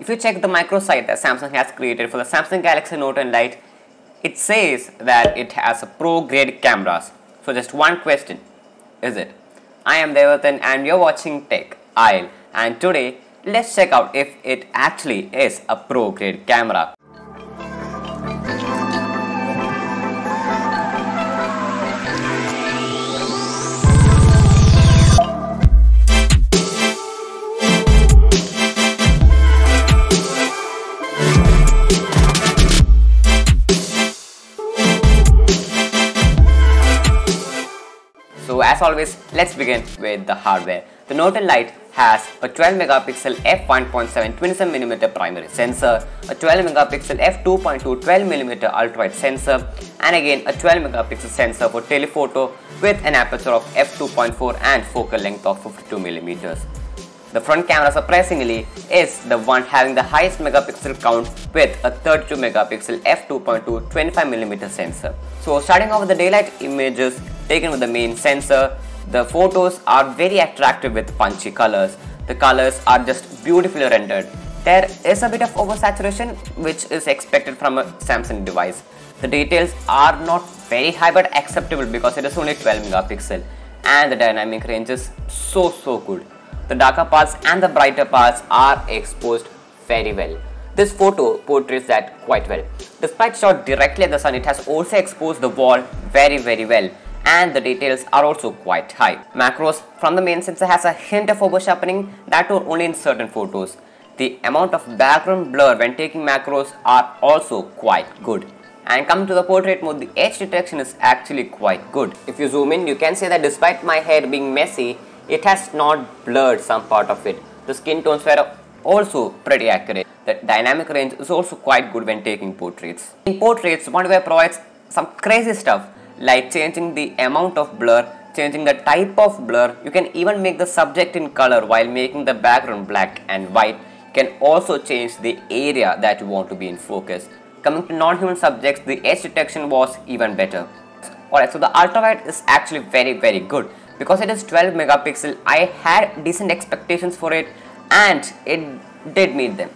If you check the microsite that Samsung has created for the Samsung Galaxy Note and Lite, it says that it has a pro-grade cameras. So just one question, is it? I am Devathan and you're watching Tech Aisle, and today let's check out if it actually is a pro-grade camera. So as always, let's begin with the hardware. The Note and Lite has a 12 megapixel f1.7 27mm primary sensor, a 12 megapixel f2.2 12mm ultrawide sensor, and again a 12 megapixel sensor for telephoto with an aperture of f2.4 and focal length of 52mm. The front camera surprisingly is the one having the highest megapixel count with a 32 megapixel f2.2 25mm sensor. So starting off with the daylight images taken with the main sensor, the photos are very attractive with punchy colors. The colors are just beautifully rendered. There is a bit of oversaturation which is expected from a Samsung device. The details are not very high but acceptable because it is only 12 megapixel and the dynamic range is so good. The darker parts and the brighter parts are exposed very well. This photo portrays that quite well. Despite shot directly at the sun, it has also exposed the wall very well, and the details are also quite high. Macros from the main sensor has a hint of oversharpening, that too only in certain photos. The amount of background blur when taking macros are also quite good. And coming to the portrait mode, the edge detection is actually quite good. If you zoom in, you can see that despite my hair being messy, it has not blurred some part of it. The skin tones were also pretty accurate. The dynamic range is also quite good when taking portraits. In portraits, OneWare provides some crazy stuff like changing the amount of blur, changing the type of blur. You can even make the subject in color while making the background black and white. You can also change the area that you want to be in focus. Coming to non-human subjects, the edge detection was even better. Alright, so the ultrawide is actually very good. Because it is 12 megapixel, I had decent expectations for it and it did meet them.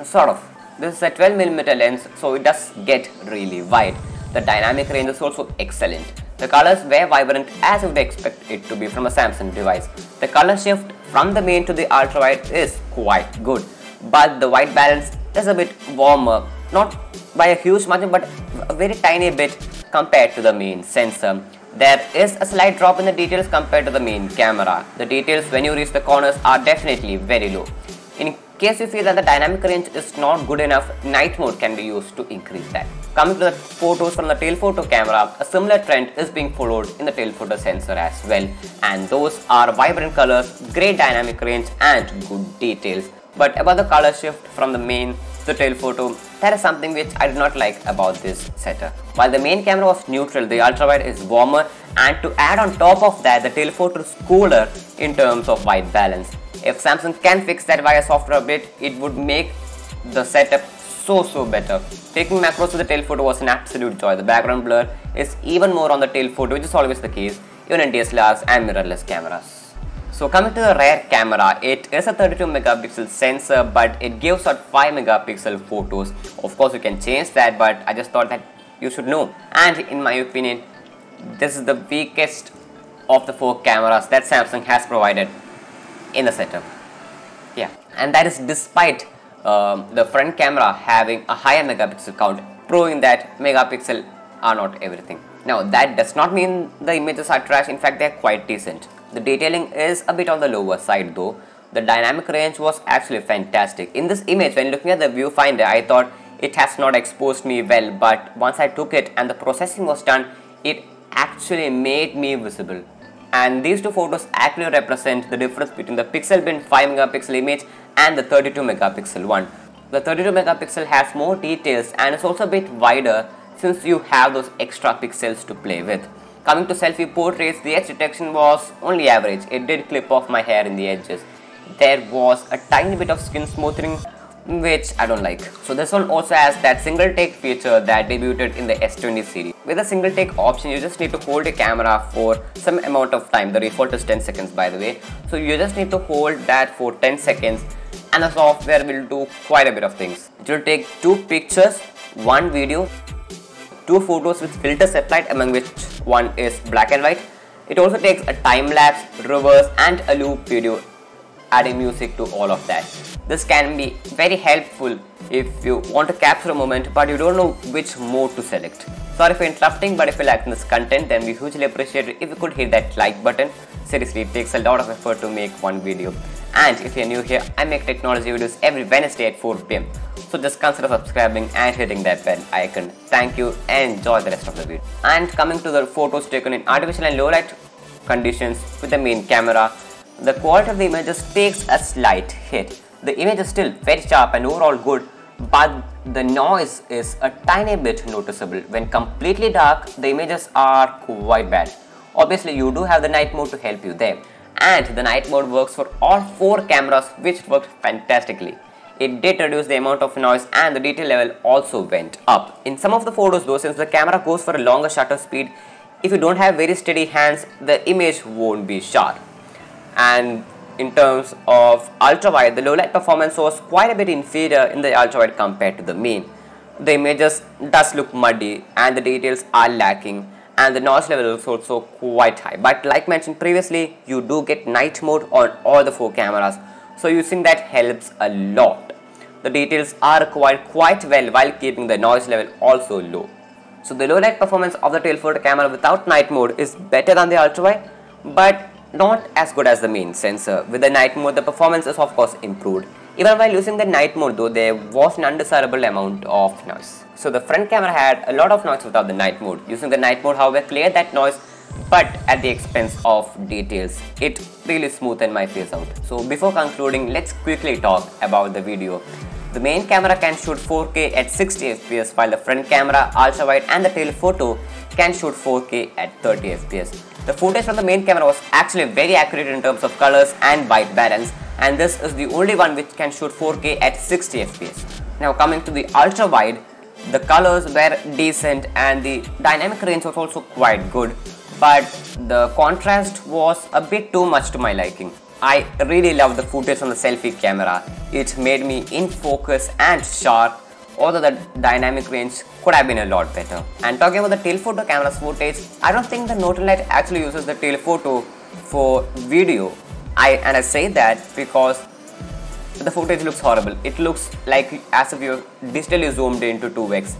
Sort of. This is a 12mm lens, so it does get really wide. The dynamic range is also excellent. The colors were vibrant as you would expect it to be from a Samsung device. The color shift from the main to the ultrawide is quite good. But the white balance is a bit warmer. Not by a huge margin but a very tiny bit compared to the main sensor. There is a slight drop in the details compared to the main camera. The details when you reach the corners are definitely very low. In case you feel that the dynamic range is not good enough, night mode can be used to increase that. Coming to the photos from the telephoto camera, a similar trend is being followed in the telephoto sensor as well. And those are vibrant colors, great dynamic range and good details. But about the color shift from the main to the telephoto, there is something which I did not like about this setup. While the main camera was neutral, the ultrawide is warmer, and to add on top of that, the telephoto is cooler in terms of white balance. If Samsung can fix that via software update, it would make the setup so better. Taking macros to the telephoto was an absolute joy. The background blur is even more on the telephoto, which is always the case even in DSLRs and mirrorless cameras. So coming to the rear camera, it is a 32 megapixel sensor but it gives out 5 megapixel photos. Of course you can change that, but I just thought that you should know. And in my opinion, this is the weakest of the 4 cameras that Samsung has provided in the setup. Yeah, and that is despite the front camera having a higher megapixel count, proving that megapixel are not everything. Now that does not mean the images are trash, in fact they are quite decent. The detailing is a bit on the lower side though. The dynamic range was actually fantastic. In this image, when looking at the viewfinder, I thought it has not exposed me well, but once I took it and the processing was done, it actually made me visible. And these two photos actually represent the difference between the pixel bin 5 megapixel image and the 32 megapixel one. The 32 megapixel has more details and is also a bit wider since you have those extra pixels to play with. Coming to selfie portraits, the edge detection was only average. It did clip off my hair in the edges. There was a tiny bit of skin smoothing which I don't like. So this one also has that single take feature that debuted in the S20 series. With a single take option, you just need to hold a camera for some amount of time. The default is 10 seconds by the way. So you just need to hold that for 10 seconds and the software will do quite a bit of things. It will take 2 pictures, 1 video, 2 photos with filters applied, among which one is black and white. It also takes a time lapse, reverse and a loop video, adding music to all of that. This can be very helpful if you want to capture a moment but you don't know which mode to select. Sorry for interrupting, but if you like this content, then we hugely appreciate it if you could hit that like button. Seriously, it takes a lot of effort to make one video. And if you're new here, I make technology videos every Wednesday at 4 PM. So just consider subscribing and hitting that bell icon. Thank you and enjoy the rest of the video. And coming to the photos taken in artificial and low light conditions with the main camera, the quality of the images takes a slight hit. The image is still very sharp and overall good, but the noise is a tiny bit noticeable. When completely dark, the images are quite bad. Obviously, you do have the night mode to help you there, and the night mode works for all 4 cameras, which worked fantastically. It did reduce the amount of noise and the detail level also went up. In some of the photos though, since the camera goes for a longer shutter speed, if you don't have very steady hands, the image won't be sharp. And in terms of ultrawide, the low light performance was quite a bit inferior in the ultrawide compared to the main. The images does look muddy and the details are lacking, and the noise level is also quite high. But like mentioned previously, you do get night mode on all the 4 cameras, so using that helps a lot. The details are acquired quite well while keeping the noise level also low. So the low light performance of the telephoto camera without night mode is better than the ultrawide, but not as good as the main sensor. With the night mode, the performance is of course improved. Even while using the night mode though, there was an undesirable amount of noise. So the front camera had a lot of noise without the night mode. Using the night mode, however, cleared that noise, but at the expense of details. It really smoothened my face out. So before concluding, let's quickly talk about the video. The main camera can shoot 4K at 60 fps, while the front camera, ultrawide and the telephoto can shoot 4K at 30 fps. The footage from the main camera was actually very accurate in terms of colors and white balance, and this is the only one which can shoot 4K at 60 fps. Now coming to the ultrawide, the colors were decent and the dynamic range was also quite good, but the contrast was a bit too much to my liking. I really loved the footage from the selfie camera. It made me in focus and sharp, although the dynamic range could have been a lot better. And talking about the telephoto camera's footage, I don't think the Norton Lite actually uses the telephoto for video. I say that because the footage looks horrible. It looks like as if you digitally zoomed into 2x.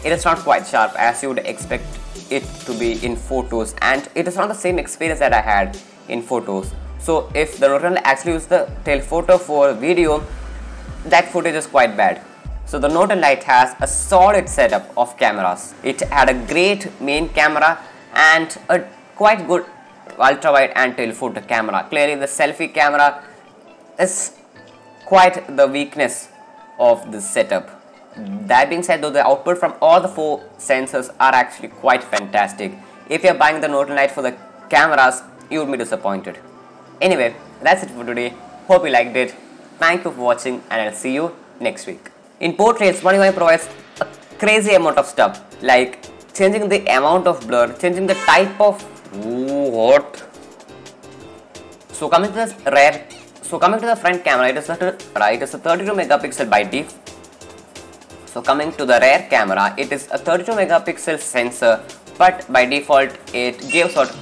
It is not quite sharp as you would expect it to be in photos, and it is not the same experience that I had in photos. So if the Norton Lite actually uses the telephoto for video, that footage is quite bad. So the Norton Lite has a solid setup of cameras. It had a great main camera and a quite good ultrawide and telephoto camera. Clearly the selfie camera is quite the weakness of this setup. That being said though, the output from all the 4 sensors are actually quite fantastic. If you are buying the Norton Lite for the cameras, you would be disappointed. Anyway, that's it for today. Hope you liked it. Thank you for watching, and I'll see you next week. In portraits, One UI provides a crazy amount of stuff, like changing the amount of blur, changing the type of what. So coming to the front camera, it is a 32 megapixel by default. So coming to the rear camera, it is a 32 megapixel sensor, but by default it gives out